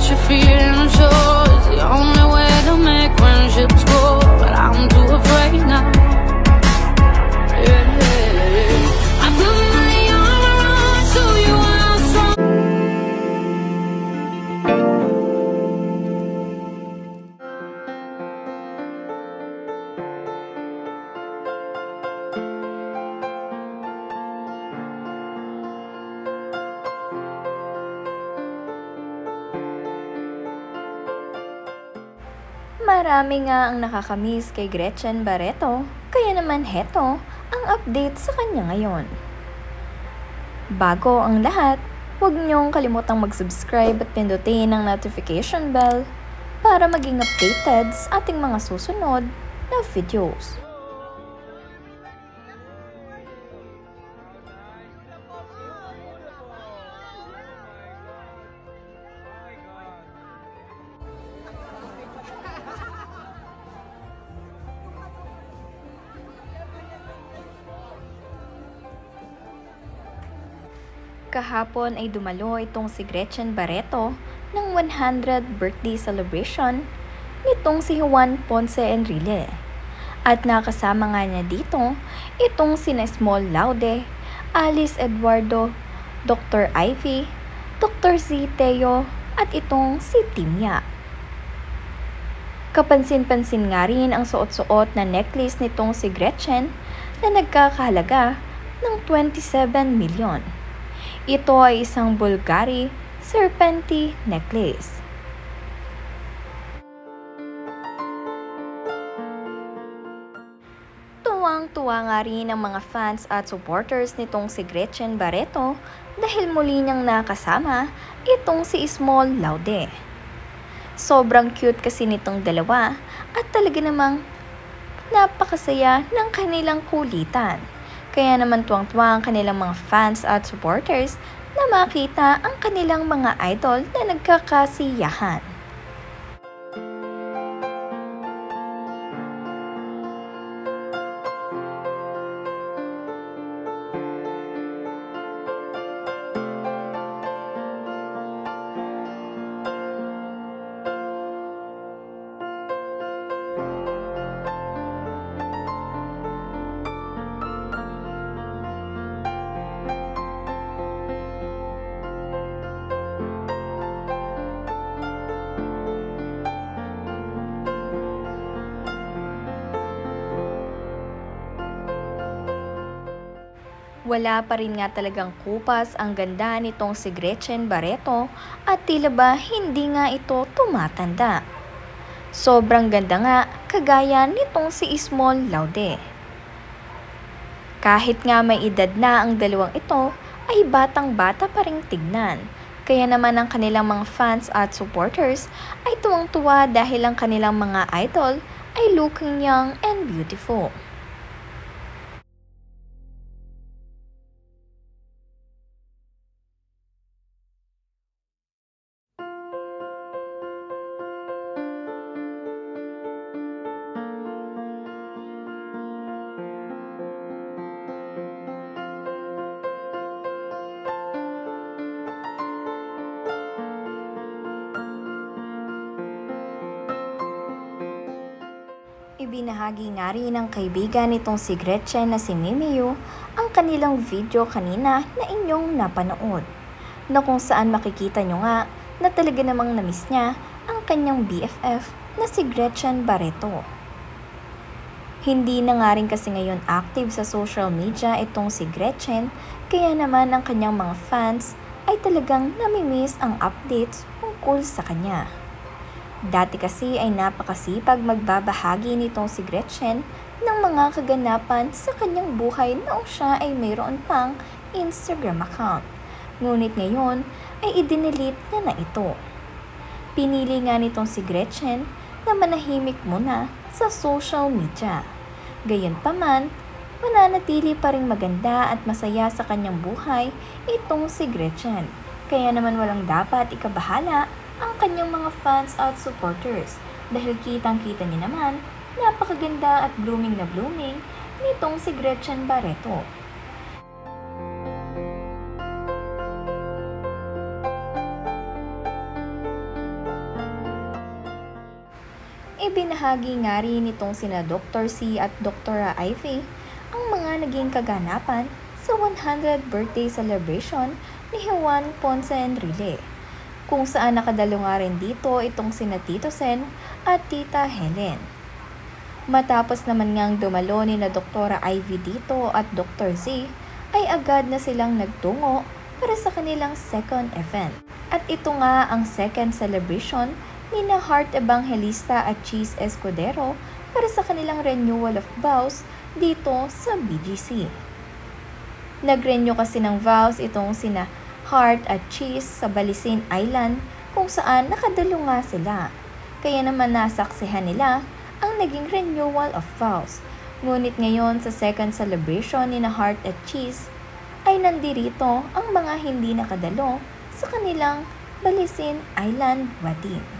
let your feelings show. It's the only way to make friendships grow, but I'm too afraid now. I put my arm around so you are strong. Marami nga ang nakakamiss kay Gretchen Barreto, kaya naman heto ang update sa kanya ngayon. Bago ang lahat, huwag niyong kalimutang mag-subscribe at pindutin ang notification bell para maging updated sa ating mga susunod na videos. Kahapon ay dumalo itong si Gretchen Barreto ng 100th birthday celebration nitong si Juan Ponce Enrile. At nakasama nga niya dito itong sina Small Laude, Alice Eduardo, Dr. Ivy, Dr. Z. Teo at itong si Timya. Kapansin-pansin nga rin ang suot-suot na necklace nitong si Gretchen na nagkakahalaga ng 27 million. Ito ay isang Bulgari Serpenti necklace. Tuwang-tuwa nga rin ang mga fans at supporters nitong si Gretchen Barreto dahil muli niyang nakasama itong si Small Laude. Sobrang cute kasi nitong dalawa at talaga namang napakasaya ng kanilang kulitan. Kaya naman tuwang-tuwa ang kanilang mga fans at supporters na makita ang kanilang mga idol na nagkakasiyahan. Wala pa rin nga talagang kupas ang ganda nitong si Gretchen Barreto at tila ba hindi nga ito tumatanda. Sobrang ganda nga kagaya nitong si Small Laude. Kahit nga may edad na ang dalawang ito ay batang-bata pa ring tignan. Kaya naman ang kanilang mga fans at supporters ay tuwang-tuwa dahil ang kanilang mga idol ay looking young and beautiful. Ibinahagi nga rin ng kaibigan nitong si Gretchen na si Mimiyu ang kanilang video kanina na inyong napanood, na kung saan makikita nyo nga na talaga namang namiss niya ang kanyang BFF na si Gretchen Barreto. Hindi na nga rin kasi ngayon active sa social media itong si Gretchen, kaya naman ang kanyang mga fans ay talagang namimiss ang updates tungkol sa kanya. Dati kasi ay napakasipag magbabahagi nitong si Gretchen ng mga kaganapan sa kanyang buhay noong siya ay mayroon pang Instagram account. Ngunit ngayon ay idinelete niya na ito. Pinili nga nitong si Gretchen na manahimik muna sa social media. Gayunpaman, mananatili pa ring maganda at masaya sa kanyang buhay itong si Gretchen. Kaya naman walang dapat ikabahala ang kanyang mga fans at supporters dahil kitang-kita niya naman napakaganda at blooming na blooming nitong si Gretchen Barreto. Ibinahagi nga rin nitong sina Dr. C at Dr. Ivy ang mga naging kaganapan sa 100th birthday celebration ni Juan Ponce Enrile, kung saan nakadalo nga rin dito itong sina Tito Sen at Tita Helen. Matapos naman ngang dumalo ni na Dr. Ivy dito at Dr. Z, ay agad na silang nagtungo para sa kanilang second event. At ito nga ang second celebration ni na Heart Evangelista at Cheese Escudero para sa kanilang renewal of vows dito sa BGC. Nag-renew kasi ng vows itong sina Heart at Cheese sa Balisin Island kung saan nakadalo nga sila. Kaya naman nasaksihan nila ang naging renewal of vows. Ngunit ngayon sa second celebration ni na Heart at Cheese ay nandirito ang mga hindi nakadalo sa kanilang Balisin Island wedding.